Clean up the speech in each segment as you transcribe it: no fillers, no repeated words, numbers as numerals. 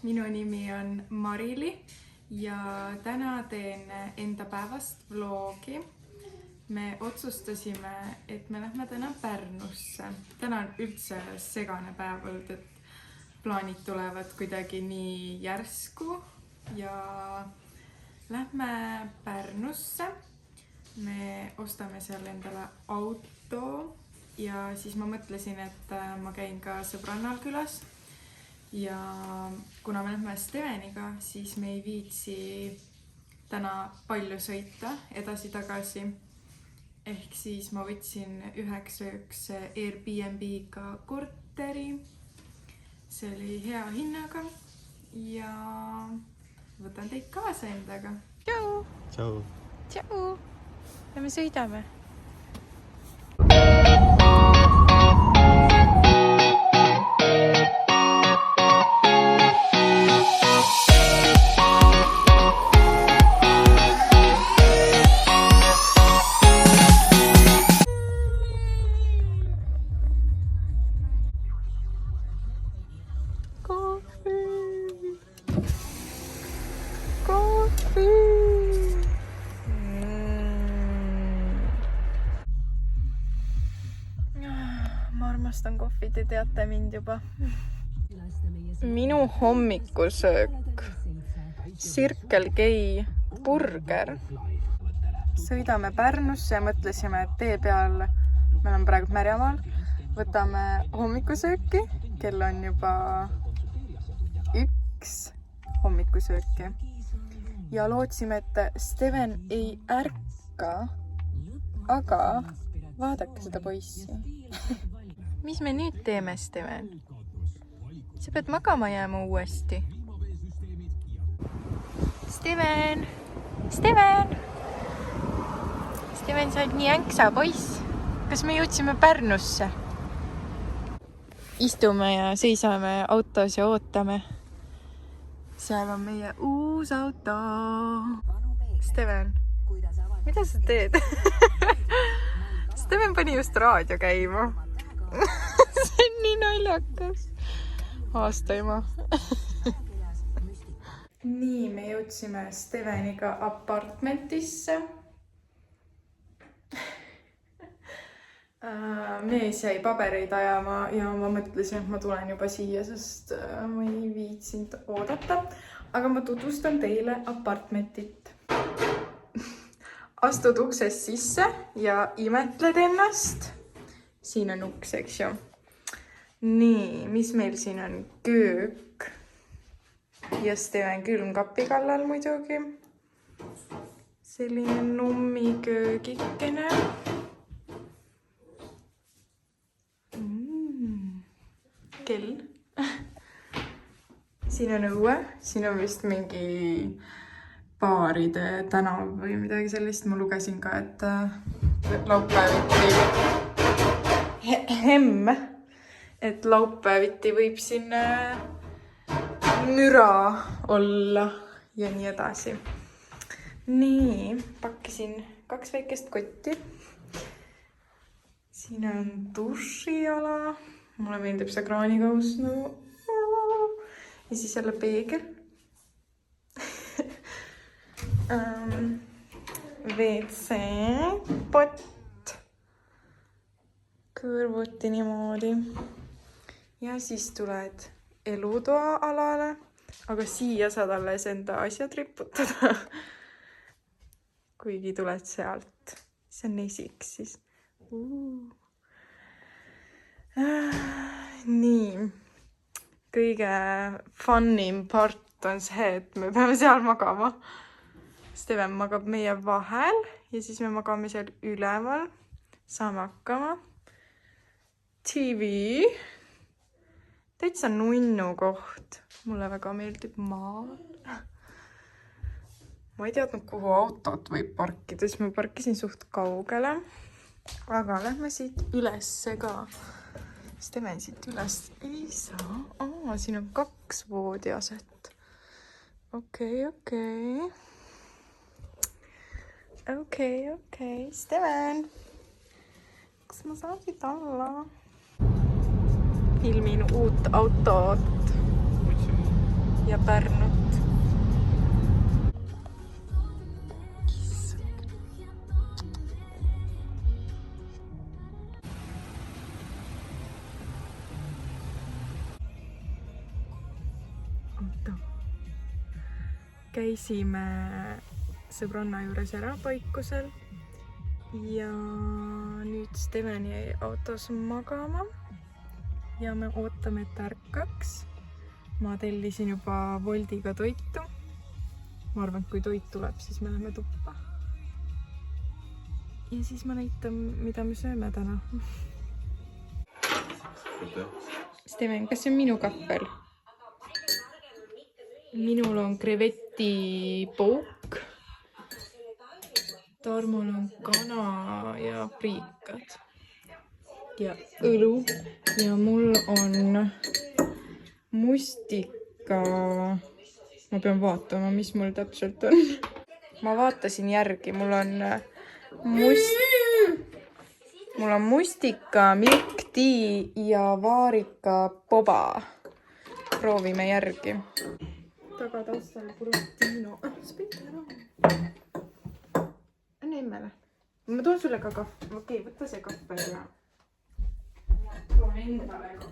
minu nimi on Marili ja täna teen enda päevast vlogi. Me otsustasime, et me lähme täna Pärnusse. Täna on üldse segane päev olnud, et plaanid tulevad kuidagi nii järsku ja lähme Pärnusse. Me ostame seal endale auto ja siis ma mõtlesin, et ma käin ka sõbrannal külas. Ja kuna me lähme Steveniga, siis me ei viitsi täna palju sõita edasi-tagasi. Ehk siis ma võtsin üheks ööks Airbnb-ga korteri. See oli hea hinnaga ja võtan teid kaasa endaga. Tšau! Tšau! Tšau! Ja me sõidame. Ma armastan kohvi, te teate mind juba. Minu hommikusöök. Circle K burger. Sõidame Pärnusse ja mõtlesime, et tee peal, me oleme praegu Märjamaal, võtame hommikusööki. Kell on juba 1 hommikusööki. Ja lootsime, et Steven ei ärka, aga vaadake seda poissi. Mis me nüüd teeme, Steven? Sa pead magama jääma uuesti. Steven! Steven! Steven, sa oled nii änksa poiss. Kas me jõudsime Pärnusse? Istume ja seisame autos ja ootame. Seal on meie uus auto. Steven, mida sa teed? Steven pani just raadio käima. See on nii naljakas. Aasta ema. Nii, me jõudsime Steveniga apartmentisse. Mees jäi pabereid ajama ja ma mõtlesin, et ma tulen juba siia, sest ma ei viitsinud oodata. Aga ma tutvustan teile apartmentit. Astud uksest sisse ja imetled ennast. Siin on uks, eks ju. Nii, mis meil siin on? Köök. Ja Steven külmkapi kallal muidugi. Selline nummi köögikene. Kell. Siin on õue. Siin on vist mingi baaride tänav või midagi sellist. Ma lugesin ka, et laupäeviti et laupäeviti võib siin müra olla ja nii edasi. Nii, pakkisin 2 väikest kotti. Siin on dušiala. Mulle meeldib see kraanikaus. Ja siis jälle peegel. WC pott. Kõrvuti niimoodi. Ja siis tuled elutoa alale. Aga siia saad alles enda asjad riputada. Kuigi tuled sealt. See on esik siis. Nii. Kõige funnim part on see, et me peame seal magama. Steven magab meie vahel ja siis me magame seal üleval. Saame hakkama. TV. Täitsa nunnu koht. Mulle väga meeldib maal. Ma ei teadnud, kuhu autot võib parkida, siis ma parkisin suht kaugele. Aga lähme siit ülesse ka. Steven siit üles ei saa. Siin on 2 voodiaset. Okei. Steven. Kas ma saan siit alla? Filmin uut autot. ja Pärnut. Käisime sõbranna juures ära paikusel ja nüüd Steven jäi autos magama ja me ootame, et ärkaks. Ma tellisin juba Woldiga toitu. Ma arvan, et kui toit tuleb, siis me lähme tuppa. Ja siis ma näitan, mida me sööme täna. Steven, kas see on minu kahvel? Minul on krevetipouk. Tarmol on kana ja priikad. Ja õlu. Ja mul on mustika. Ma pean vaatama, mis mul täpselt on. Ma vaatasin järgi. Mul on mustika, milk tea ja vaarika boba. Proovime järgi. Tagataustal Brustino. Spinta ära. Anna emmele. Ma toon sulle ka kahv. Okei, võtta see kahvel ja toon endale ka.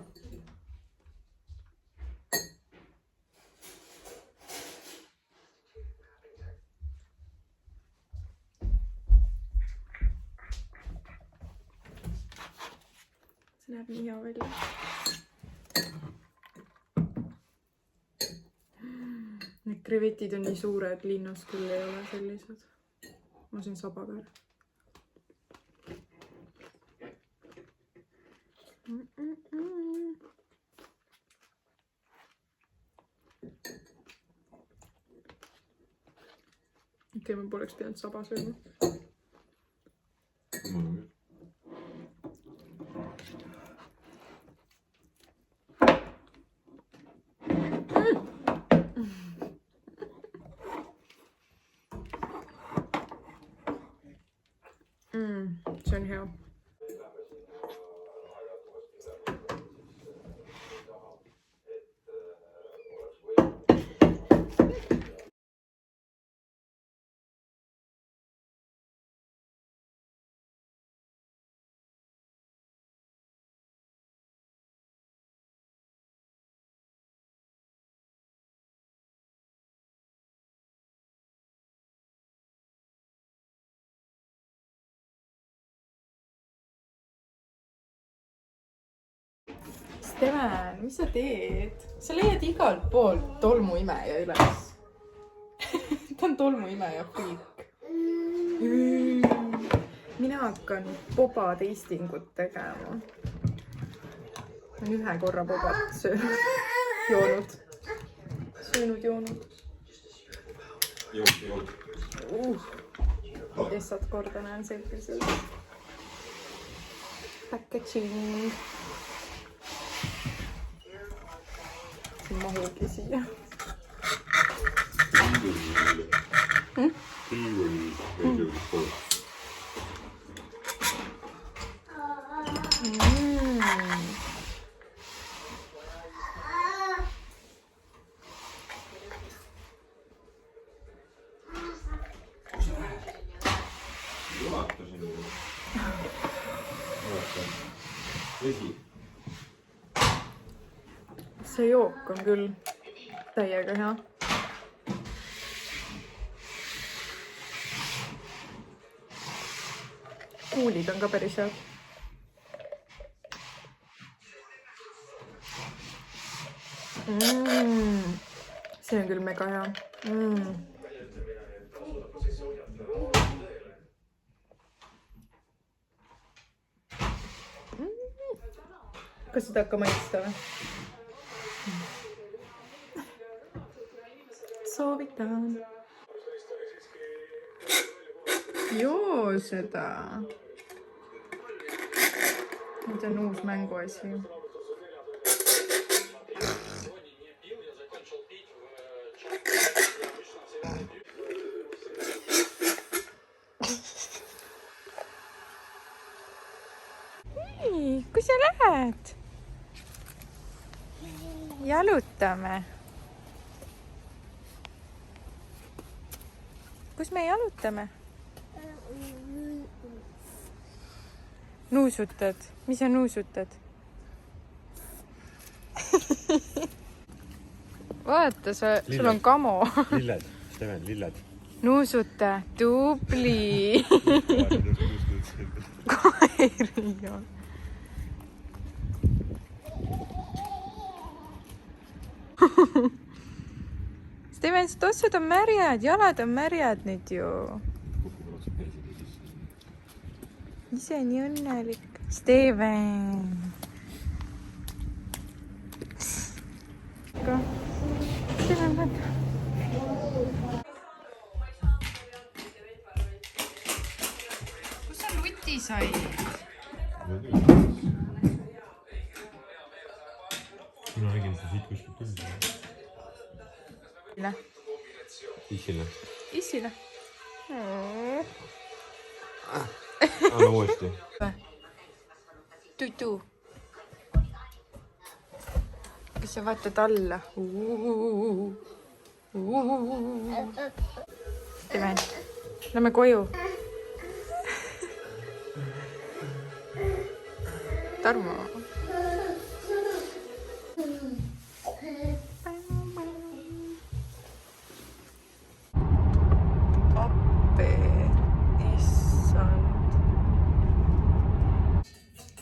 See näeb nii hea välja. Need krevetid on nii suured, linnas küll ei ole sellised. Ma siin sabaga ära. Okei, ma poleks pidanud saba sööma. See on hea. Steven, mis sa teed? Sa leiad igalt poolt tolmuimeja üles. Ta on tolmuimeja friik. Mina hakkan boba tastingut tegema. Ma olen ühe korra bobat joonud. Essat korda näen selliselt. Packaging. Mahugi siia. See jook on küll täiega hea. Kuulid on ka päris head. See on küll mega hea. Kas seda hakka maitsta või? Soovitan. Joo seda. Nüüd on uus mänguasi. Nii, kus sa lähed? Jalutame. kus me jalutame? Nuusutad? Mis sa nuusutad? Vaata, sul on kamo. Lilled, Steven, lilled. Nuusuta, tubli. Koeri on. Steven, su tossud on märjad, jalad on märjad nüüd ju. Ise nii õnnelik. Steven. Steven, vaata. Kus sa luti said? Mina nägin seda siit kuskilt küll. Issile. Issile. Anna uuesti. Tutu. Kas sa vaatad alla? Steven, lähme koju. Tarmo.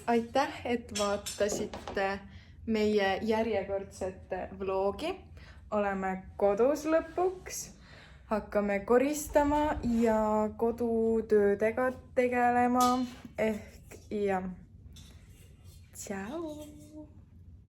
Aitäh, et vaatasite meie järjekordset vlogi. Oleme kodus lõpuks. Hakkame koristama ja kodutöödega tegelema. Ehk ja. Tšau!